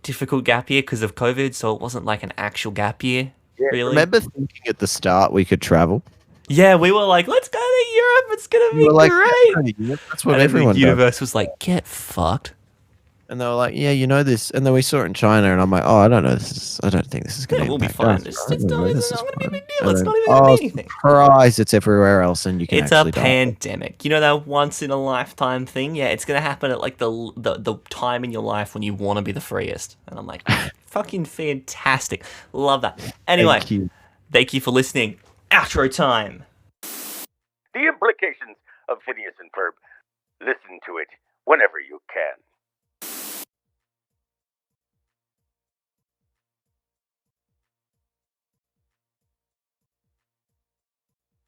B: difficult gap year because of COVID, so it wasn't like an actual gap year. Really?
A: Remember thinking at the start we could travel?
B: Yeah, we were like, let's go to Europe. It's gonna be
A: We were like,
B: great.
A: "Yeah, that's what
B: And then
A: everyone
B: the
A: does."
B: universe was like, get fucked.
A: And they were like, yeah, you know this. And then we saw it in China, and I'm like, oh, I don't know. I don't think this is going
B: Yeah,
A: to
B: we'll be
A: impact
B: fine.
A: us.
B: It's
A: I don't know,
B: not
A: this is
B: going to be a
A: fine."
B: big deal.
A: And
B: It's
A: then,
B: not even going to be anything.
A: Surprise, it's everywhere else, and you can
B: It's a
A: actually die.
B: pandemic. You know that once in a lifetime thing? Yeah, it's going to happen at like the time in your life when you want to be the freest. And I'm like, fucking fantastic. Love that. Anyway,
A: Thank you.
B: for listening. Outro time.
C: The implications of Phineas and Ferb. Listen to it whenever you can.